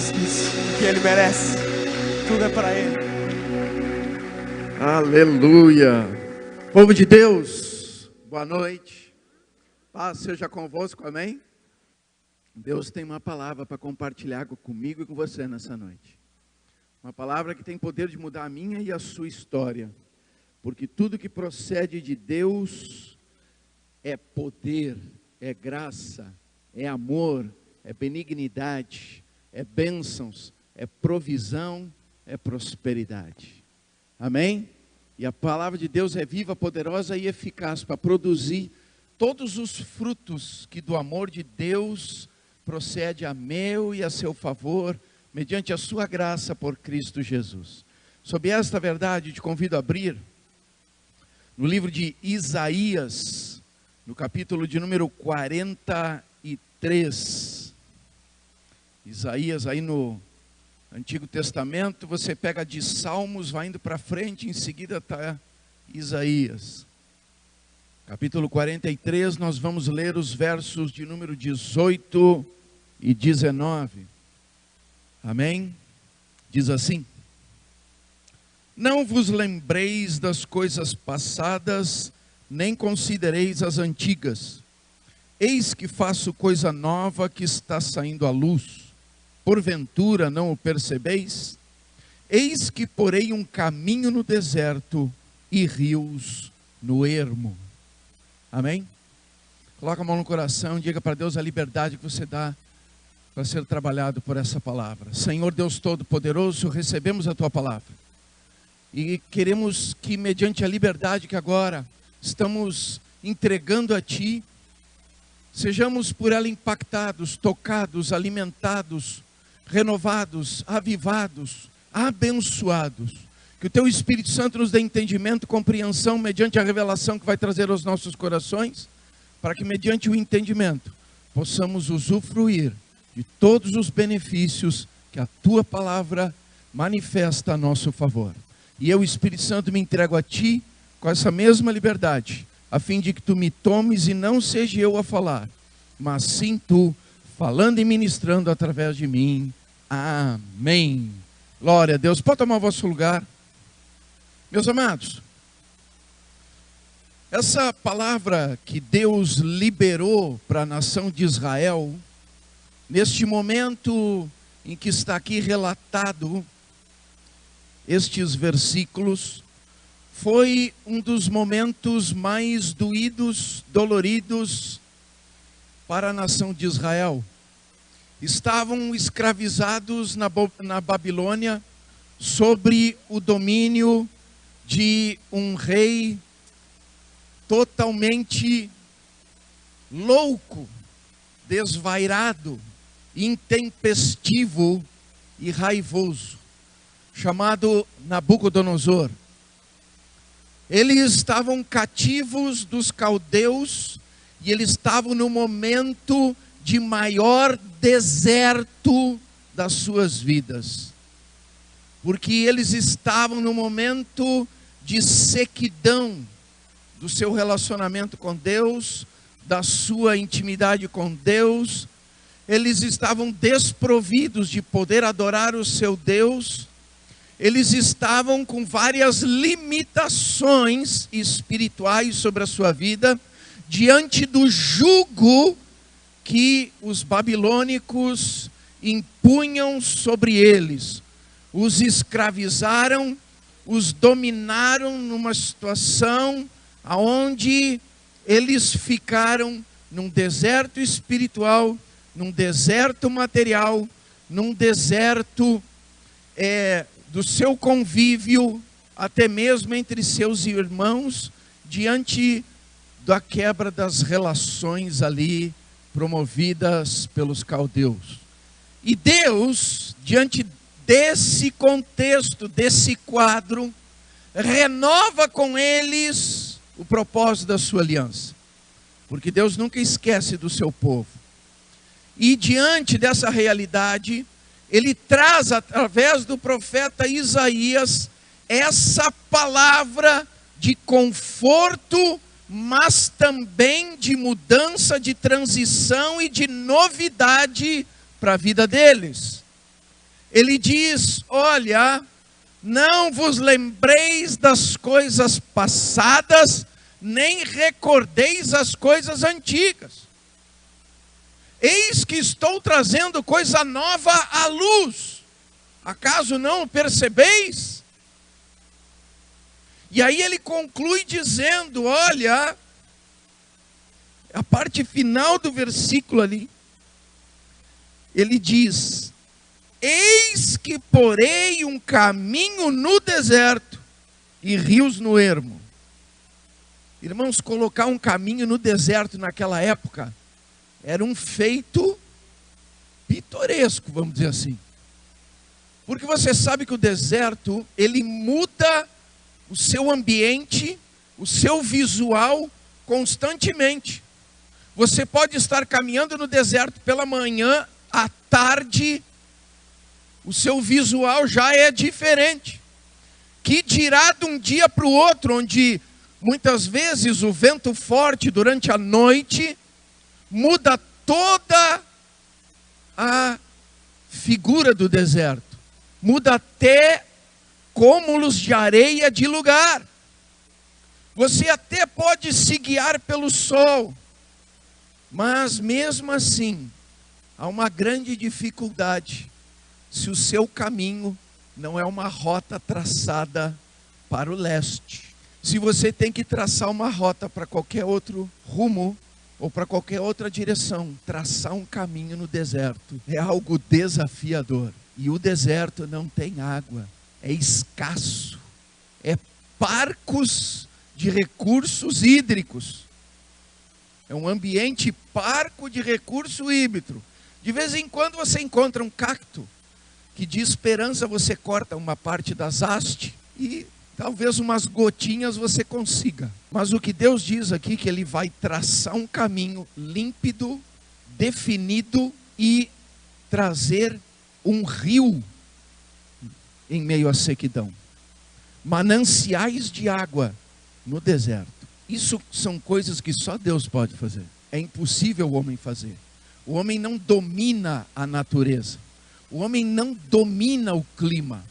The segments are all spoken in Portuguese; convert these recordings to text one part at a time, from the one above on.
Isso, que Ele merece. Tudo é para Ele. Aleluia. Povo de Deus, boa noite. Paz seja convosco, amém? Deus tem uma palavra para compartilhar comigo e com você nessa noite. Uma palavra que tem poder de mudar a minha e a sua história. Porque tudo que procede de Deus é poder, é graça, é amor, é benignidade, é bênçãos, é provisão, é prosperidade. Amém? E a palavra de Deus é viva, poderosa e eficaz para produzir todos os frutos que do amor de Deus procede a meu e a seu favor, mediante a sua graça por Cristo Jesus. Sob esta verdade, te convido a abrir no livro de Isaías, no capítulo de número 43. Isaías, aí no Antigo Testamento, você pega de Salmos, vai indo para frente, em seguida está Isaías. Capítulo 43, nós vamos ler os versos de número 18 e 19. Amém? Diz assim: não vos lembreis das coisas passadas, nem considereis as antigas. Eis que faço coisa nova que está saindo à luz. Porventura não o percebeis? Eis que porei um caminho no deserto e rios no ermo. Amém? Coloca a mão no coração e diga para Deus a liberdade que você dá para ser trabalhado por essa palavra. Senhor Deus Todo-Poderoso, recebemos a Tua palavra. E queremos que, mediante a liberdade que agora estamos entregando a Ti, sejamos por ela impactados, tocados, alimentados, renovados, avivados, abençoados. Que o Teu Espírito Santo nos dê entendimento, compreensão, mediante a revelação que vai trazer aos nossos corações, para que, mediante o entendimento, possamos usufruir de todos os benefícios que a Tua palavra manifesta a nosso favor. E eu, Espírito Santo, me entrego a Ti com essa mesma liberdade, a fim de que Tu me tomes e não seja eu a falar, mas sim Tu falando e ministrando através de mim. Amém. Glória a Deus. Pode tomar o vosso lugar. Meus amados, essa palavra que Deus liberou para a nação de Israel, neste momento em que está aqui relatado estes versículos, foi um dos momentos mais doídos, doloridos para a nação de Israel. Estavam escravizados na Babilônia, sobre o domínio de um rei totalmente louco, desvairado, intempestivo e raivoso, chamado Nabucodonosor. Eles estavam cativos dos caldeus e eles estavam no momento de maior deserto das suas vidas, porque eles estavam no momento de sequidão do seu relacionamento com Deus, da sua intimidade com Deus. Eles estavam desprovidos de poder adorar o seu Deus. Eles estavam com várias limitações espirituais sobre a sua vida, diante do jugo que os babilônicos impunham sobre eles. Os escravizaram, os dominaram numa situação onde eles ficaram num deserto espiritual, num deserto material, num deserto do seu convívio, até mesmo entre seus irmãos, diante da quebra das relações ali promovidas pelos caldeus. E Deus, diante desse contexto, desse quadro, renova com eles o propósito da sua aliança, porque Deus nunca esquece do seu povo. E diante dessa realidade, Ele traz através do profeta Isaías essa palavra de conforto, mas também de mudança, de transição e de novidade para a vida deles. Ele diz: olha, não vos lembreis das coisas passadas, nem recordeis as coisas antigas. Eis que estou trazendo coisa nova à luz. Acaso não percebeis? E aí ele conclui dizendo, olha, a parte final do versículo ali, ele diz: eis que porei um caminho no deserto e rios no ermo. Irmãos, colocar um caminho no deserto naquela época era um feito pitoresco, vamos dizer assim. Porque você sabe que o deserto, ele muda o seu ambiente, o seu visual constantemente. Você pode estar caminhando no deserto pela manhã, à tarde, o seu visual já é diferente. Que dirá de um dia para o outro, onde muitas vezes o vento forte durante a noite muda toda a figura do deserto. Muda até cômulos de areia de lugar. Você até pode se guiar pelo sol, mas mesmo assim, há uma grande dificuldade se o seu caminho não é uma rota traçada para o leste. Se você tem que traçar uma rota para qualquer outro rumo, ou para qualquer outra direção, traçar um caminho no deserto é algo desafiador. E o deserto não tem água, é escasso, é parcos de recursos hídricos. É um ambiente parco de recurso hídrico. De vez em quando você encontra um cacto que de esperança você corta uma parte das hastes e talvez umas gotinhas você consiga. Mas o que Deus diz aqui, que Ele vai traçar um caminho límpido, definido e trazer um rio em meio à sequidão. Mananciais de água no deserto. Isso são coisas que só Deus pode fazer. É impossível o homem fazer. O homem não domina a natureza. O homem não domina o clima.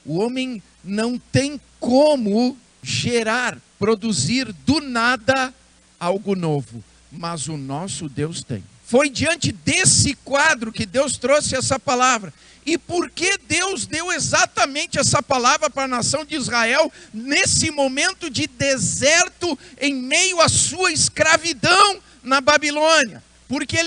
O homem não tem como gerar, produzir do nada algo novo. Mas o nosso Deus tem. Foi diante desse quadro que Deus trouxe essa palavra. E por que Deus deu exatamente essa palavra para a nação de Israel nesse momento de deserto em meio à sua escravidão na Babilônia? Porque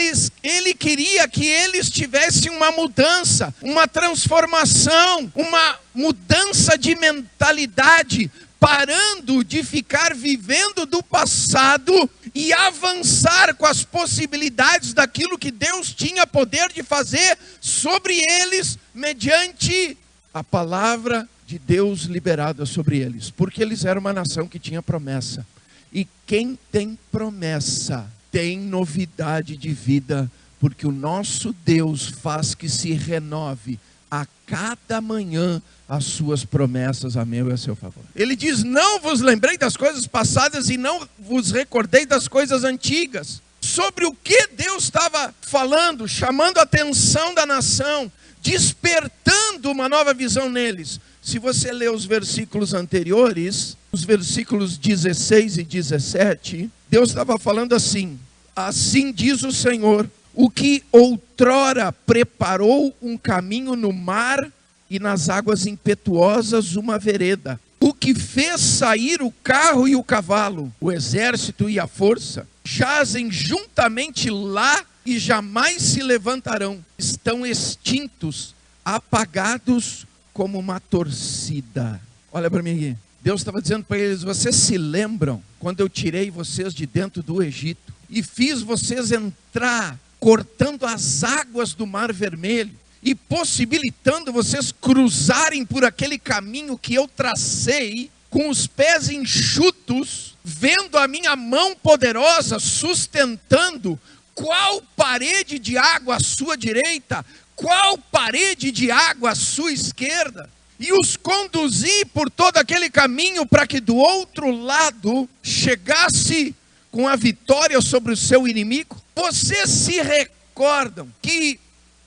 ele queria que eles tivessem uma mudança, uma transformação, uma mudança de mentalidade, parando de ficar vivendo do passado e avançar com as possibilidades daquilo que Deus tinha poder de fazer sobre eles, mediante a palavra de Deus liberada sobre eles. Porque eles eram uma nação que tinha promessa. E quem tem promessa tem novidade de vida, porque o nosso Deus faz que se renove a cada manhã as suas promessas a meu e a seu favor. Ele diz: não vos lembrei das coisas passadas e não vos recordei das coisas antigas. Sobre o que Deus estava falando, chamando a atenção da nação, despertando uma nova visão neles. Se você ler os versículos anteriores, os versículos 16 e 17, Deus estava falando assim: assim diz o Senhor, o que outrora preparou um caminho no mar e nas águas impetuosas uma vereda, o que fez sair o carro e o cavalo, o exército e a força, jazem juntamente lá e jamais se levantarão, estão extintos, apagados como uma torcida. Olha para mim aqui. Deus estava dizendo para eles: vocês se lembram quando eu tirei vocês de dentro do Egito e fiz vocês entrar cortando as águas do Mar Vermelho e possibilitando vocês cruzarem por aquele caminho que eu tracei, com os pés enxutos, vendo a minha mão poderosa sustentando qual parede de água à sua direita, qual parede de água à sua esquerda, e os conduzi por todo aquele caminho para que do outro lado chegasse com a vitória sobre o seu inimigo. Vocês se recordam que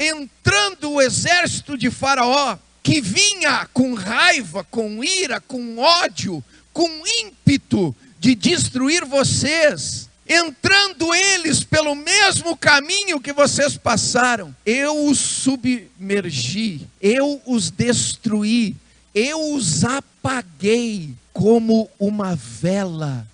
entrando o exército de Faraó, que vinha com raiva, com ira, com ódio, com ímpeto de destruir vocês, entrando eles pelo mesmo caminho que vocês passaram, eu os submergi, eu os destruí, eu os apaguei como uma vela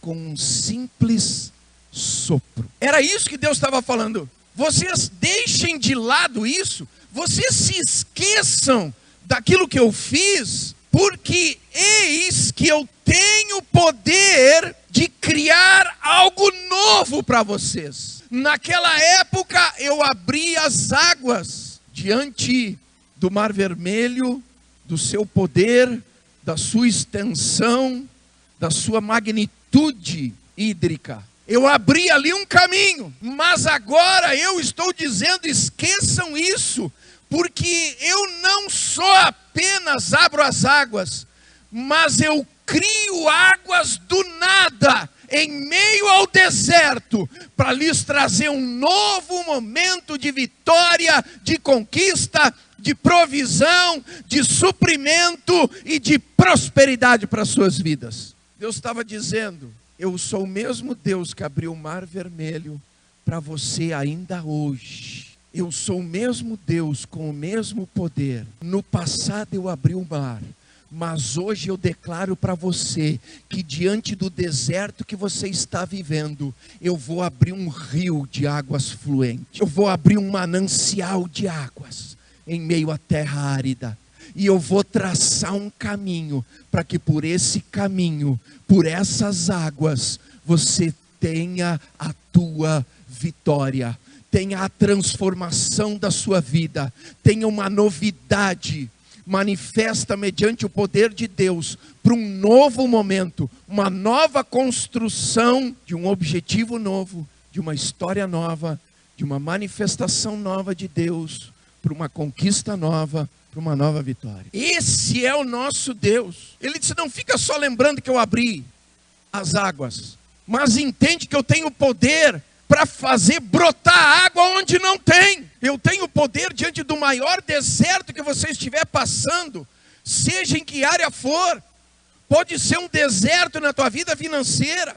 com um simples sopro. Era isso que Deus estava falando. Vocês deixem de lado isso, vocês se esqueçam daquilo que eu fiz, porque eis que eu tenho poder de criar algo novo para vocês. Naquela época eu abri as águas diante do Mar Vermelho, do seu poder, da sua extensão, da sua magnitude hídrica. Eu abri ali um caminho, mas agora eu estou dizendo, esqueçam isso, porque eu não só apenas abro as águas, mas eu crio águas do nada, em meio ao deserto, para lhes trazer um novo momento de vitória, de conquista, de provisão, de suprimento e de prosperidade para as suas vidas. Deus estava dizendo, eu sou o mesmo Deus que abriu o Mar Vermelho para você ainda hoje. Eu sou o mesmo Deus com o mesmo poder. No passado eu abri o mar, mas hoje eu declaro para você que diante do deserto que você está vivendo, eu vou abrir um rio de águas fluentes. Eu vou abrir um manancial de águas em meio à terra árida. E eu vou traçar um caminho para que por esse caminho, por essas águas, você tenha a tua vitória. Tenha a transformação da sua vida, tenha uma novidade, manifesta mediante o poder de Deus, para um novo momento, uma nova construção de um objetivo novo, de uma história nova, de uma manifestação nova de Deus, para uma conquista nova, para uma nova vitória. Esse é o nosso Deus. Ele disse, não fica só lembrando que eu abri as águas, mas entende que eu tenho poder para fazer brotar água onde não tem. Eu tenho poder diante do maior deserto que você estiver passando, seja em que área for. Pode ser um deserto na tua vida financeira,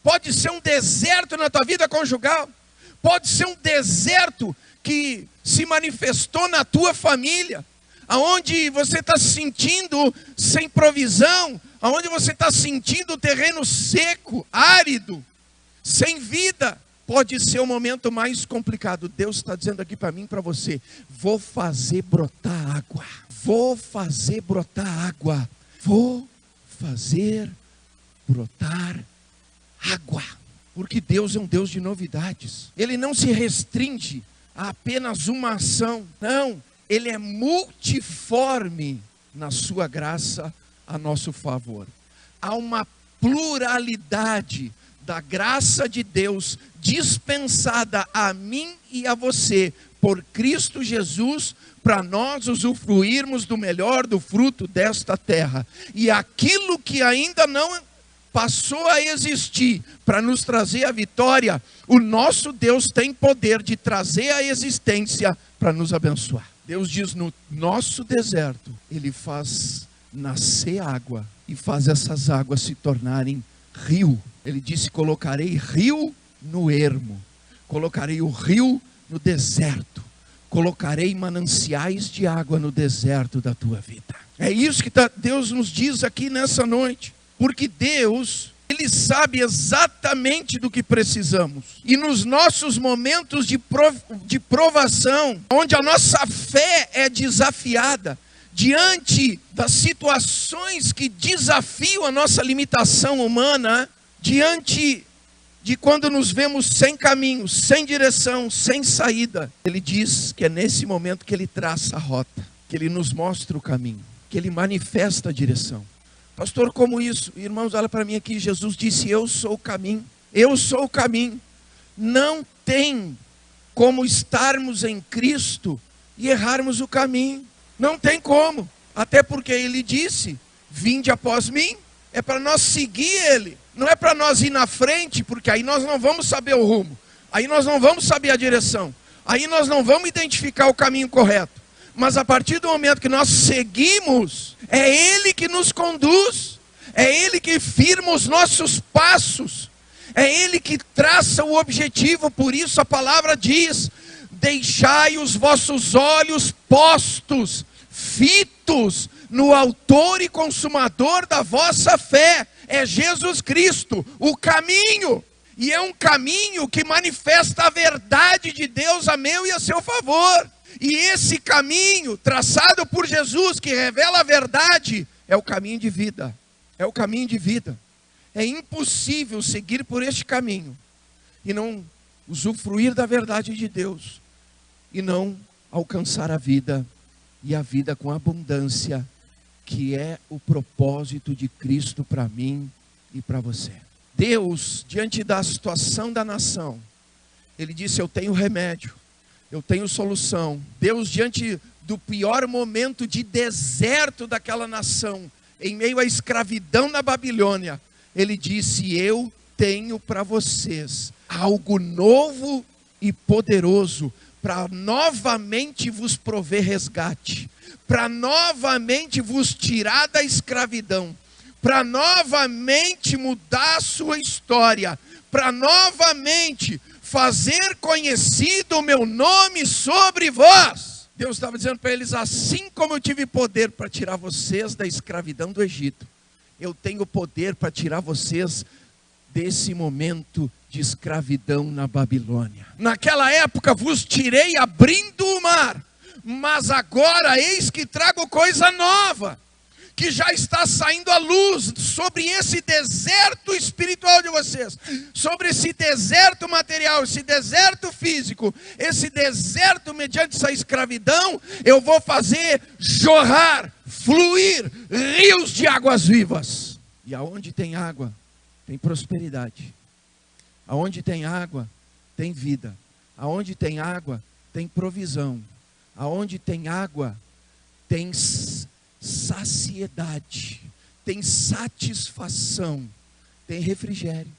pode ser um deserto na tua vida conjugal, pode ser um deserto que se manifestou na tua família, aonde você está se sentindo sem provisão, aonde você está sentindo o terreno seco, árido, sem vida. Pode ser o momento mais complicado. Deus está dizendo aqui para mim e para você, vou fazer brotar água, vou fazer brotar água, vou fazer brotar água, porque Deus é um Deus de novidades. Ele não se restringe a apenas uma ação, não, Ele é multiforme na sua graça a nosso favor. Há uma pluralidade da graça de Deus dispensada a mim e a você por Cristo Jesus, para nós usufruirmos do melhor do fruto desta terra. E aquilo que ainda não passou a existir para nos trazer a vitória, o nosso Deus tem poder de trazer a existência para nos abençoar. Deus diz, no nosso deserto, Ele faz nascer água e faz essas águas se tornarem rio. Ele disse, colocarei rio no ermo, colocarei o rio no deserto, colocarei mananciais de água no deserto da tua vida. É isso que Deus nos diz aqui nessa noite, porque Deus, Ele sabe exatamente do que precisamos. E nos nossos momentos de provação, onde a nossa fé é desafiada, diante das situações que desafiam a nossa limitação humana, diante de quando nos vemos sem caminho, sem direção, sem saída, Ele diz que é nesse momento que Ele traça a rota, que Ele nos mostra o caminho, que Ele manifesta a direção. Pastor, como isso? Irmãos, olha para mim aqui, Jesus disse, eu sou o caminho, eu sou o caminho. Não tem como estarmos em Cristo e errarmos o caminho, não tem como, até porque Ele disse, vinde após mim, é para nós seguir Ele, não é para nós ir na frente, porque aí nós não vamos saber o rumo, aí nós não vamos saber a direção. aí nós não vamos identificar o caminho correto. Mas a partir do momento que nós seguimos, é Ele que nos conduz, é Ele que firma os nossos passos, é Ele que traça o objetivo. Por isso a palavra diz: deixai os vossos olhos postos, fitos no autor e consumador da vossa fé. É Jesus Cristo, o caminho. E é um caminho que manifesta a verdade de Deus a meu e a seu favor. E esse caminho traçado por Jesus, que revela a verdade, é o caminho de vida. É o caminho de vida. É impossível seguir por este caminho e não usufruir da verdade de Deus, e não alcançar a vida, e a vida com abundância, que é o propósito de Cristo para mim e para você. Deus, diante da situação da nação, Ele disse: eu tenho remédio, eu tenho solução. Deus, diante do pior momento de deserto daquela nação, em meio à escravidão na Babilônia, Ele disse: eu tenho para vocês algo novo e poderoso, para novamente vos prover resgate, para novamente vos tirar da escravidão, para novamente mudar a sua história, para novamente fazer conhecido o meu nome sobre vós. Deus estava dizendo para eles: assim como eu tive poder para tirar vocês da escravidão do Egito, eu tenho poder para tirar vocês desse momento de escravidão na Babilônia. Naquela época vos tirei abrindo o mar, mas agora eis que trago coisa nova, que já está saindo à luz sobre esse deserto espiritual de vocês, sobre esse deserto material, esse deserto físico, esse deserto mediante essa escravidão. Eu vou fazer jorrar, fluir rios de águas vivas. E aonde tem água, tem prosperidade. Aonde tem água, tem vida. Aonde tem água, tem provisão. Aonde tem água, tem saciedade, tem satisfação, tem refrigério.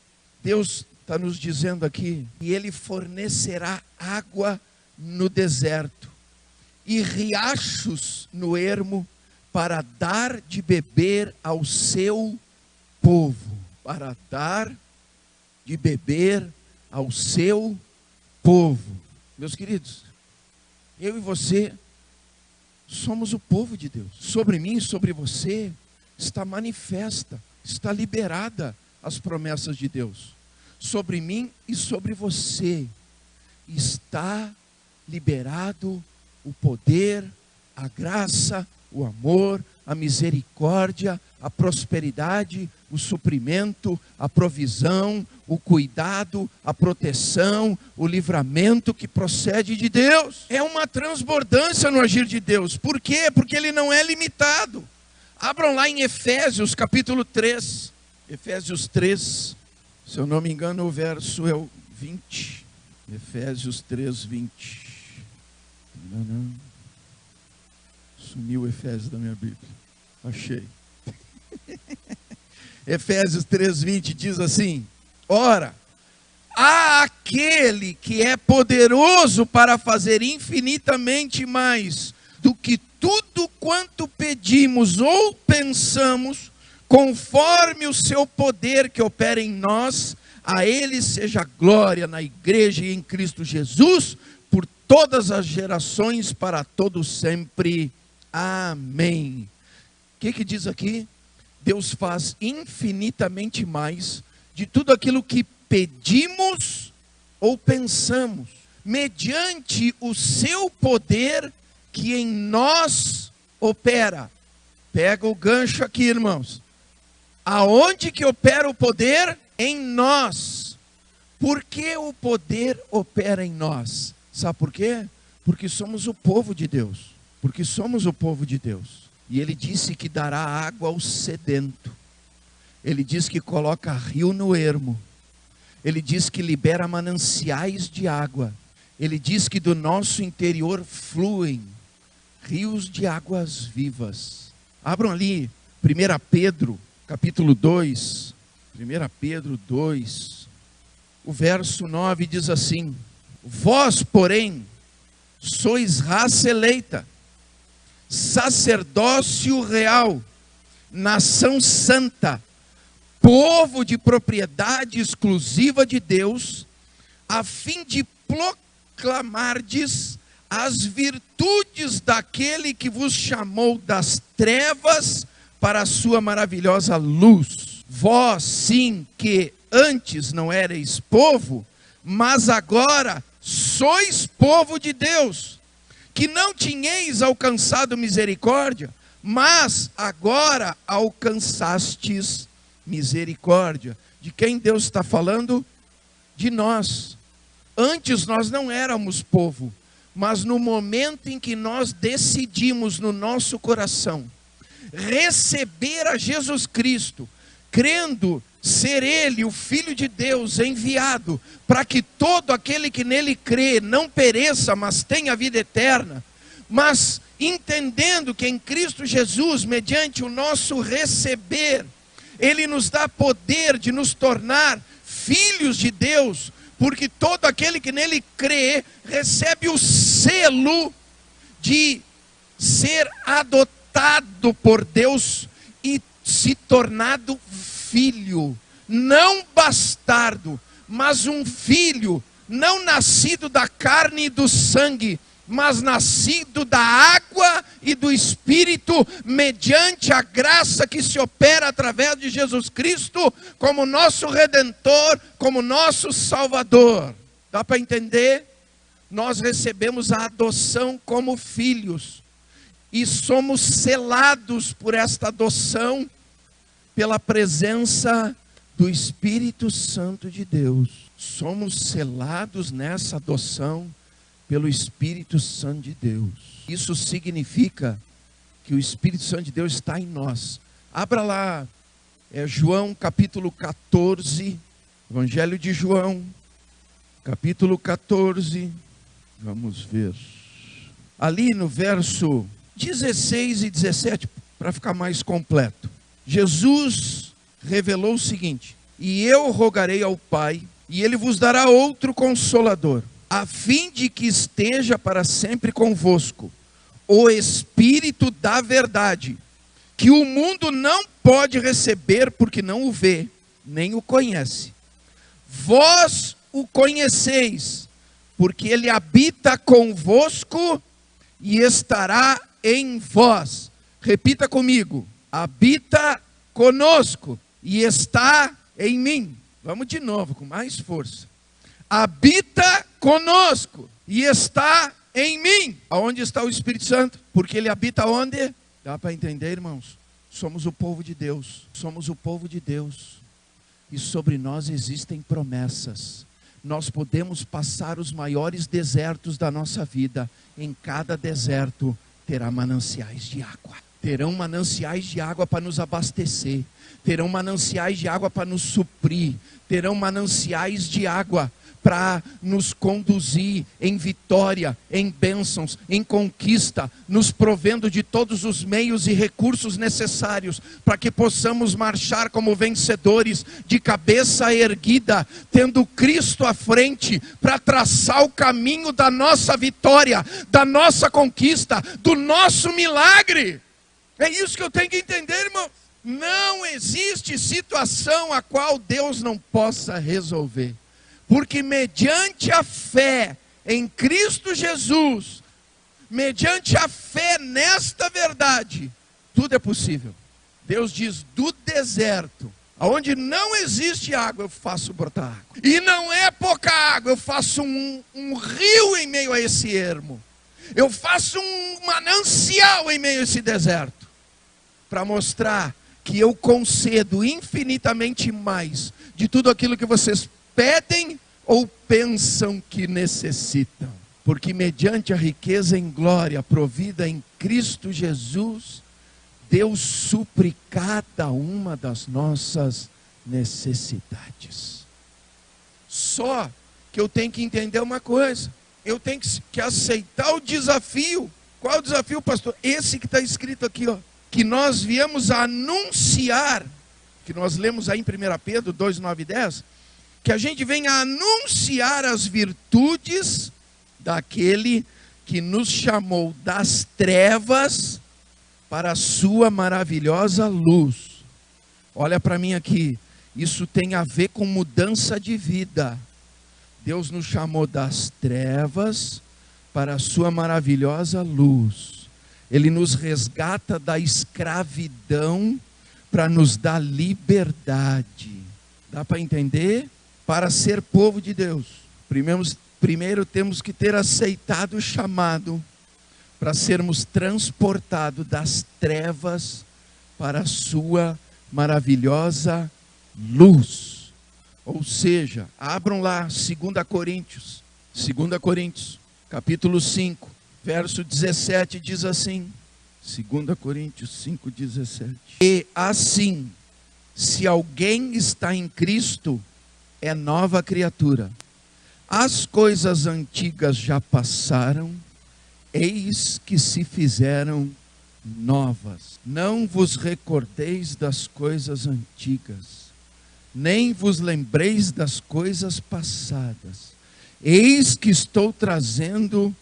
Deus está nos dizendo aqui que Ele fornecerá água no deserto e riachos no ermo, para dar de beber ao seu povo. Para dar de beber ao seu povo. Meus queridos, eu e você somos o povo de Deus. Sobre mim e sobre você está manifesta, está liberada as promessas de Deus. Sobre mim e sobre você está liberado o poder, a graça, o amor, a misericórdia, a prosperidade, o suprimento, a provisão, o cuidado, a proteção, o livramento que procede de Deus. É uma transbordância no agir de Deus. Por quê? Porque Ele não é limitado. Abram lá em Efésios capítulo 3. Efésios 3, se eu não me engano o verso é o 20. Efésios 3, 20. Não. Sumiu o Efésios da minha Bíblia. Achei. Efésios 3:20 diz assim: ora, há aquele que é poderoso para fazer infinitamente mais do que tudo quanto pedimos ou pensamos, conforme o seu poder que opera em nós. A Ele seja glória na igreja e em Cristo Jesus, por todas as gerações, para todos sempre. Amém. O que diz aqui? Deus faz infinitamente mais de tudo aquilo que pedimos ou pensamos, mediante o seu poder que em nós opera. Pega o gancho aqui, irmãos. Aonde que opera o poder? Em nós. Por que o poder opera em nós? Sabe por quê? Porque somos o povo de Deus. Porque somos o povo de Deus. E Ele disse que dará água ao sedento. Ele diz que coloca rio no ermo. Ele diz que libera mananciais de água. Ele diz que do nosso interior fluem rios de águas vivas. Abram ali 1 Pedro, capítulo 2. 1 Pedro 2. O verso 9 diz assim: vós, porém, sois raça eleita, sacerdócio real, nação santa, povo de propriedade exclusiva de Deus, a fim de proclamardes as virtudes daquele que vos chamou das trevas para a sua maravilhosa luz. Vós, sim, que antes não erais povo, mas agora sois povo de Deus, que não tinhais alcançado misericórdia, mas agora alcançastes misericórdia. De quem Deus está falando? De nós. Antes nós não éramos povo, mas no momento em que nós decidimos no nosso coração receber a Jesus Cristo, crendo ser Ele o Filho de Deus enviado, para que todo aquele que nele crê não pereça, mas tenha vida eterna, mas entendendo que em Cristo Jesus, mediante o nosso receber, Ele nos dá poder de nos tornar filhos de Deus, porque todo aquele que nele crê, recebe o selo de ser adotado por Deus e se tornado filho, não bastardo, mas um filho, não nascido da carne e do sangue, mas nascido da água e do Espírito, mediante a graça que se opera através de Jesus Cristo, como nosso Redentor, como nosso Salvador. Dá para entender? Nós recebemos a adoção como filhos, e somos selados por esta adoção, pela presença do Espírito Santo de Deus. Somos selados nessa adoção pelo Espírito Santo de Deus. Isso significa que o Espírito Santo de Deus está em nós. Abra lá, João capítulo 14, Evangelho de João, capítulo 14, vamos ver. Ali no verso 16 e 17, para ficar mais completo. Jesus revelou o seguinte: e eu rogarei ao Pai, e Ele vos dará outro Consolador, a fim de que esteja para sempre convosco, o Espírito da verdade, que o mundo não pode receber, porque não o vê, nem o conhece. Vós o conheceis, porque Ele habita convosco e estará em vós. Repita comigo: habita conosco e está em mim. Vamos de novo, com mais força. Habita conosco e está em mim. Aonde está o Espírito Santo? Porque Ele habita onde? Dá para entender, irmãos? Somos o povo de Deus. Somos o povo de Deus. E sobre nós existem promessas. Nós podemos passar os maiores desertos da nossa vida. Em cada deserto terá mananciais de água. Terão mananciais de água para nos abastecer. Terão mananciais de água para nos suprir. Terão mananciais de água para nos conduzir em vitória, em bênçãos, em conquista, nos provendo de todos os meios e recursos necessários para que possamos marchar como vencedores, de cabeça erguida, tendo Cristo à frente, para traçar o caminho da nossa vitória, da nossa conquista, do nosso milagre. É isso que eu tenho que entender, irmão. Não existe situação a qual Deus não possa resolver. Porque mediante a fé em Cristo Jesus, mediante a fé nesta verdade, tudo é possível. Deus diz: do deserto, onde não existe água, eu faço brotar água. E não é pouca água, eu faço um rio em meio a esse ermo. Eu faço um manancial em meio a esse deserto. Para mostrar que eu concedo infinitamente mais de tudo aquilo que vocês pedem ou pensam que necessitam. Porque mediante a riqueza em glória provida em Cristo Jesus, Deus supre cada uma das nossas necessidades. Só que eu tenho que entender uma coisa. Eu tenho que aceitar o desafio. Qual é o desafio, pastor? Esse que está escrito aqui, ó. Que nós viemos a anunciar, que nós lemos aí em 1 Pedro 2, 9 e 10, que a gente vem a anunciar as virtudes daquele que nos chamou das trevas para a sua maravilhosa luz. Olha para mim aqui, isso tem a ver com mudança de vida. Deus nos chamou das trevas para a sua maravilhosa luz. Ele nos resgata da escravidão para nos dar liberdade. Dá para entender? Para ser povo de Deus, primeiro temos que ter aceitado o chamado para sermos transportados das trevas para a sua maravilhosa luz. Ou seja, abram lá 2 Coríntios, capítulo 5, verso 17, diz assim, 2 Coríntios 5, 17. E assim, se alguém está em Cristo, é nova criatura. As coisas antigas já passaram, eis que se fizeram novas. Não vos recordeis das coisas antigas, nem vos lembreis das coisas passadas. Eis que estou trazendo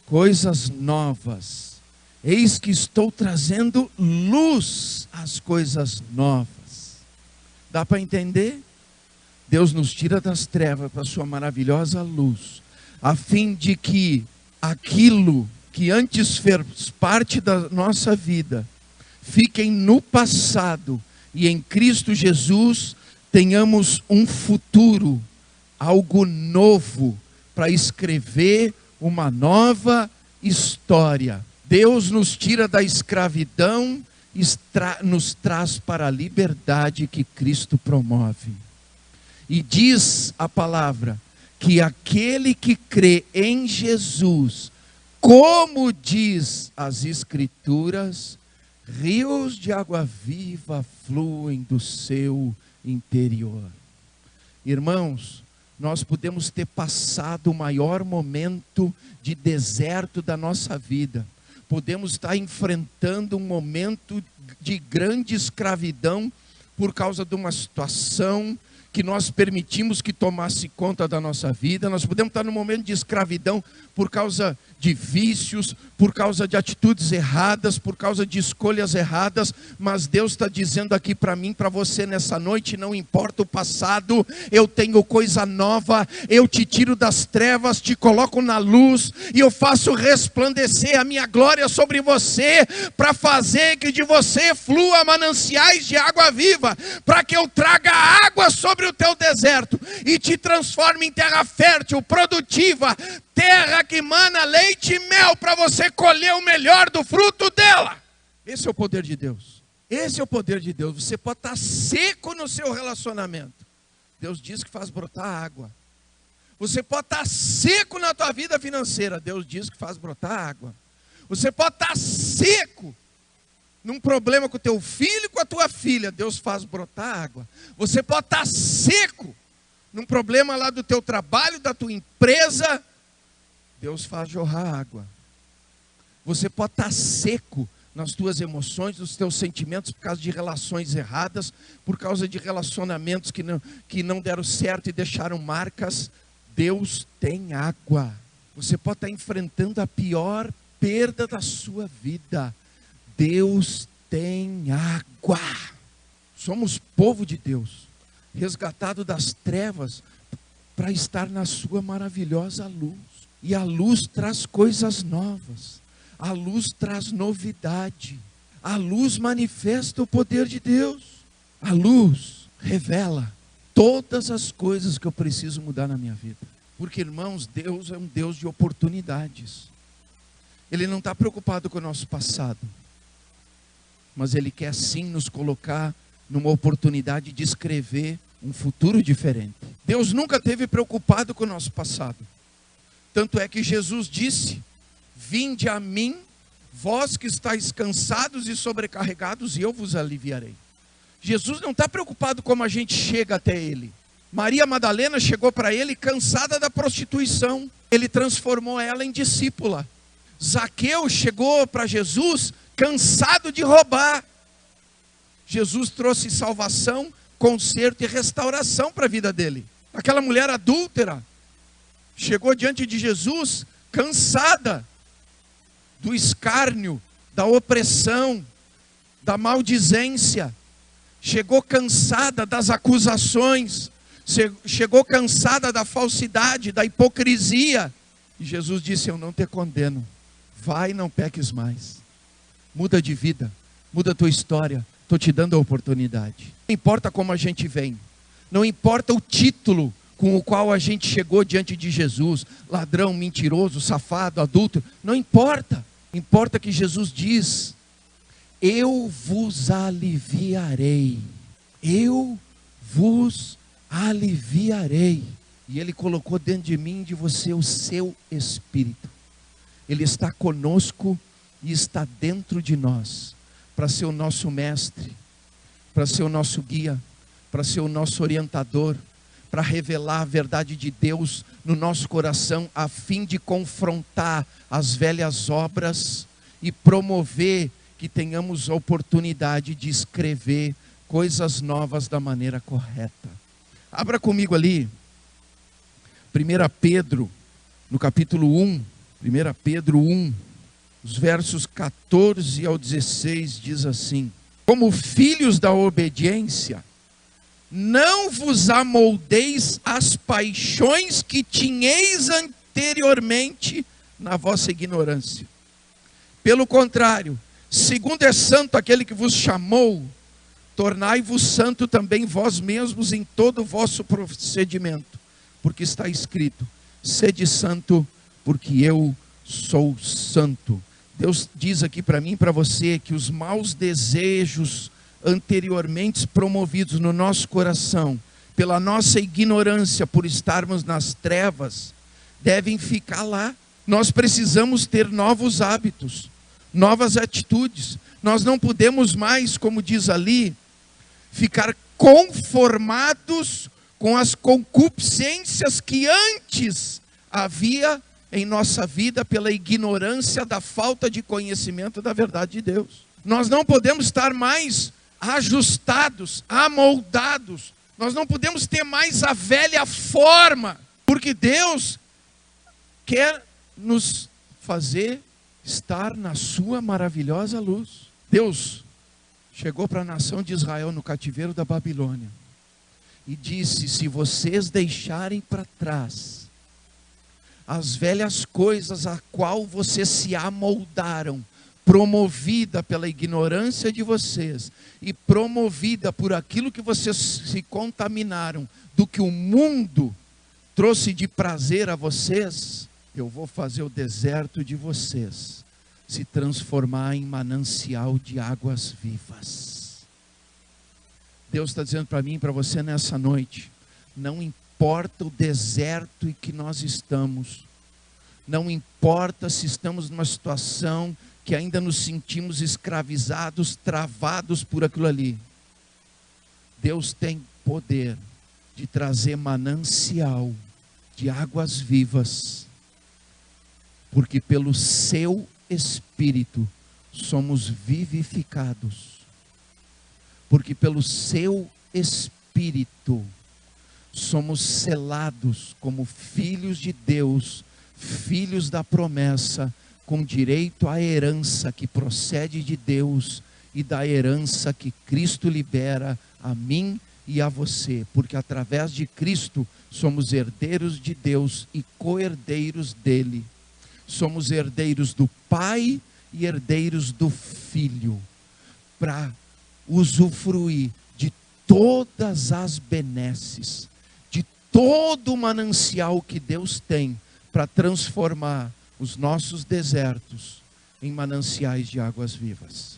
coisas novas. Eis que estou trazendo luz às coisas novas. Dá para entender? Deus nos tira das trevas para a sua maravilhosa luz, a fim de que aquilo que antes fez parte da nossa vida, fiquem no passado, e em Cristo Jesus tenhamos um futuro, algo novo, para escrever uma nova história. Deus nos tira da escravidão, nos traz para a liberdade que Cristo promove. E diz a palavra, que aquele que crê em Jesus, como diz as Escrituras, rios de água viva fluem do seu interior. Irmãos, nós podemos ter passado o maior momento de deserto da nossa vida. Podemos estar enfrentando um momento de grande escravidão por causa de uma situação que nós permitimos que tomasse conta da nossa vida. Nós podemos estar num momento de escravidão por causa de vícios, por causa de atitudes erradas, por causa de escolhas erradas, mas Deus está dizendo aqui para mim, para você nessa noite, não importa o passado, eu tenho coisa nova, eu te tiro das trevas, te coloco na luz, e eu faço resplandecer a minha glória sobre você, para fazer que de você flua mananciais de água viva, para que eu traga água sobre o teu deserto, e te transforme em terra fértil, produtiva, terra que mana leite e mel, para você colher o melhor do fruto dela. Esse é o poder de Deus. Esse é o poder de Deus. Você pode estar seco no seu relacionamento, Deus diz que faz brotar água. Você pode estar seco na tua vida financeira, Deus diz que faz brotar água. Você pode estar seco num problema com o teu filho e com a tua filha, Deus faz brotar água. Você pode estar seco num problema lá do teu trabalho, da tua empresa, Deus faz jorrar água. Você pode estar seco nas tuas emoções, nos teus sentimentos, por causa de relações erradas, por causa de relacionamentos que não deram certo e deixaram marcas. Deus tem água. Você pode estar enfrentando a pior perda da sua vida. Deus tem água. Somos povo de Deus, resgatado das trevas para estar na sua maravilhosa luz. E a luz traz coisas novas. A luz traz novidade. A luz manifesta o poder de Deus. A luz revela todas as coisas que eu preciso mudar na minha vida. Porque, irmãos, Deus é um Deus de oportunidades. Ele não está preocupado com o nosso passado, mas Ele quer sim nos colocar numa oportunidade de escrever um futuro diferente. Deus nunca esteve preocupado com o nosso passado. Tanto é que Jesus disse: vinde a mim, vós que estáis cansados e sobrecarregados, e eu vos aliviarei. Jesus não está preocupado como a gente chega até Ele. Maria Madalena chegou para Ele cansada da prostituição. Ele transformou ela em discípula. Zaqueu chegou para Jesus cansado de roubar. Jesus trouxe salvação, conserto e restauração para a vida dele. Aquela mulher adúltera chegou diante de Jesus cansada do escárnio, da opressão, da maldizência, chegou cansada das acusações, chegou cansada da falsidade, da hipocrisia. E Jesus disse: eu não te condeno, vai, não peques mais, muda de vida, muda a tua história, estou te dando a oportunidade. Não importa como a gente vem, não importa o título com o qual a gente chegou diante de Jesus, ladrão, mentiroso, safado, adúltero, não importa. Importa que Jesus diz: eu vos aliviarei, eu vos aliviarei. E Ele colocou dentro de mim e de você o seu Espírito. Ele está conosco e está dentro de nós, para ser o nosso mestre, para ser o nosso guia, para ser o nosso orientador, para revelar a verdade de Deus no nosso coração, a fim de confrontar as velhas obras e promover que tenhamos a oportunidade de escrever coisas novas da maneira correta. Abra comigo ali, 1 Pedro, no capítulo 1, 1 Pedro 1, os versos 14 ao 16, diz assim: como filhos da obediência, não vos amoldeis às paixões que tinhais anteriormente na vossa ignorância. Pelo contrário, segundo é santo aquele que vos chamou, tornai-vos santo também vós mesmos em todo o vosso procedimento, porque está escrito: sede santo, porque eu sou santo. Deus diz aqui para mim e para você que os maus desejos anteriormente promovidos no nosso coração, pela nossa ignorância, por estarmos nas trevas, devem ficar lá. Nós precisamos ter novos hábitos, novas atitudes. Nós não podemos mais, como diz ali, ficar conformados com as concupiscências que antes havia em nossa vida pela ignorância da falta de conhecimento da verdade de Deus. Nós não podemos estar mais ajustados, amoldados. Nós não podemos ter mais a velha forma, porque Deus quer nos fazer estar na sua maravilhosa luz. Deus chegou para a nação de Israel no cativeiro da Babilônia e disse: se vocês deixarem para trás as velhas coisas a qual vocês se amoldaram, promovida pela ignorância de vocês e promovida por aquilo que vocês se contaminaram, do que o mundo trouxe de prazer a vocês, eu vou fazer o deserto de vocês se transformar em manancial de águas vivas. Deus está dizendo para mim e para você nessa noite: não importa o deserto em que nós estamos, não importa se estamos numa situação que ainda nos sentimos escravizados, travados por aquilo ali, Deus tem poder de trazer manancial de águas vivas, porque pelo seu Espírito somos vivificados, porque pelo seu Espírito somos selados como filhos de Deus, filhos da promessa, com direito à herança que procede de Deus e da herança que Cristo libera a mim e a você, porque através de Cristo somos herdeiros de Deus e co-herdeiros dele. Somos herdeiros do Pai e herdeiros do Filho, para usufruir de todas as benesses, de todo o manancial que Deus tem para transformar os nossos desertos em mananciais de águas vivas,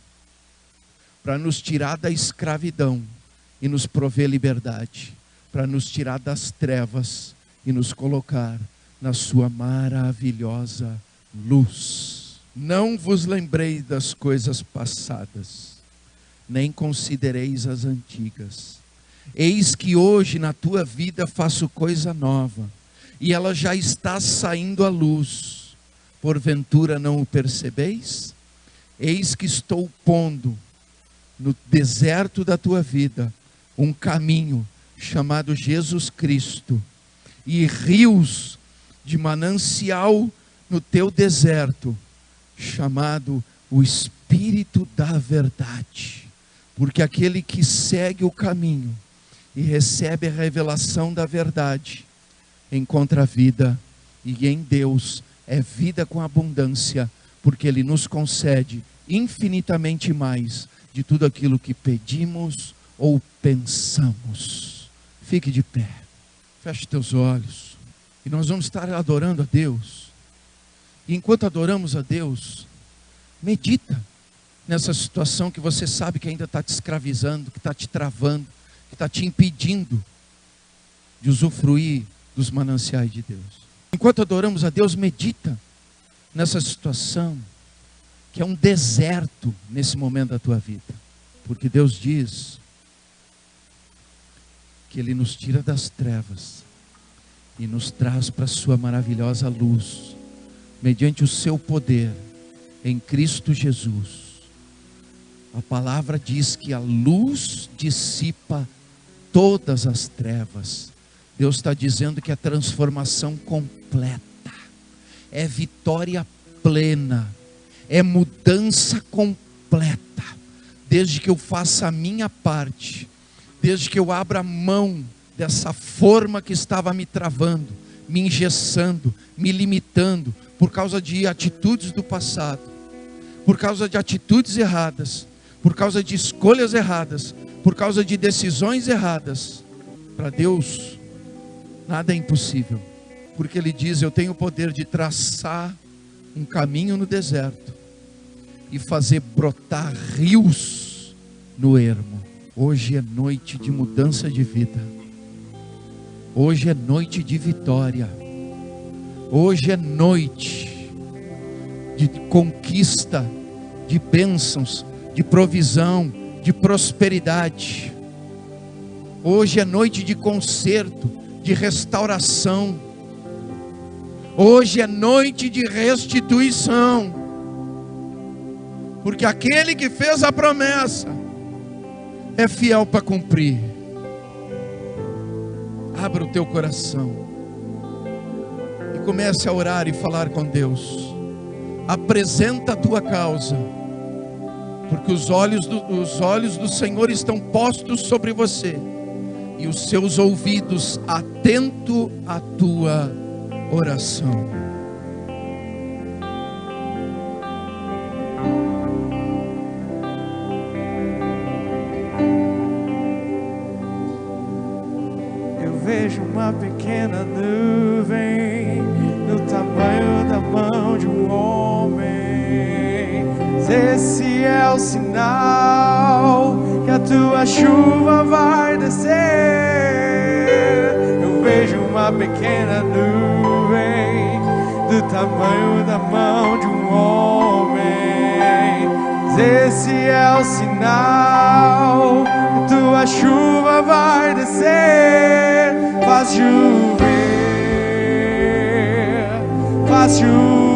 para nos tirar da escravidão e nos prover liberdade, para nos tirar das trevas e nos colocar na sua maravilhosa luz. Não vos lembreis das coisas passadas, nem considereis as antigas. Eis que hoje na tua vida faço coisa nova, e ela já está saindo à luz. Porventura não o percebeis? Eis que estou pondo no deserto da tua vida um caminho chamado Jesus Cristo, e rios de manancial no teu deserto, chamado o Espírito da Verdade. Porque aquele que segue o caminho e recebe a revelação da verdade, encontra a vida, e em Deus é vida com abundância, porque Ele nos concede infinitamente mais de tudo aquilo que pedimos ou pensamos. Fique de pé, feche teus olhos, e nós vamos estar adorando a Deus. E enquanto adoramos a Deus, medita nessa situação que você sabe que ainda está te escravizando, que está te travando, que está te impedindo de usufruir dos mananciais de Deus. Enquanto adoramos a Deus, medita nessa situação que é um deserto nesse momento da tua vida. Porque Deus diz que Ele nos tira das trevas e nos traz para a sua maravilhosa luz, mediante o seu poder em Cristo Jesus. A palavra diz que a luz dissipa todas as trevas. Deus está dizendo que é transformação completa, é vitória plena, é mudança completa. Desde que eu faça a minha parte, desde que eu abra mão dessa forma que estava me travando, me engessando, me limitando, por causa de atitudes do passado, por causa de atitudes erradas, por causa de escolhas erradas, por causa de decisões erradas. Para Deus nada é impossível, porque Ele diz: eu tenho o poder de traçar um caminho no deserto e fazer brotar rios no ermo. Hoje é noite de mudança de vida, hoje é noite de vitória, hoje é noite de conquista, de bênçãos, de provisão, de prosperidade. Hoje é noite de conserto, de restauração. Hoje é noite de restituição, porque aquele que fez a promessa é fiel para cumprir. Abra o teu coração e comece a orar e falar com Deus. Apresenta a tua causa, porque os olhos do Senhor estão postos sobre você, e os seus ouvidos atentos à tua oração. Eu vejo uma pequena nuvem no tamanho da mão de um homem. Esse é o sinal que a tua chuva vai descer. Eu vejo uma pequena nuvem do tamanho da mão de um homem. Esse é o sinal que a tua chuva vai descer. Faz chover, faz chover.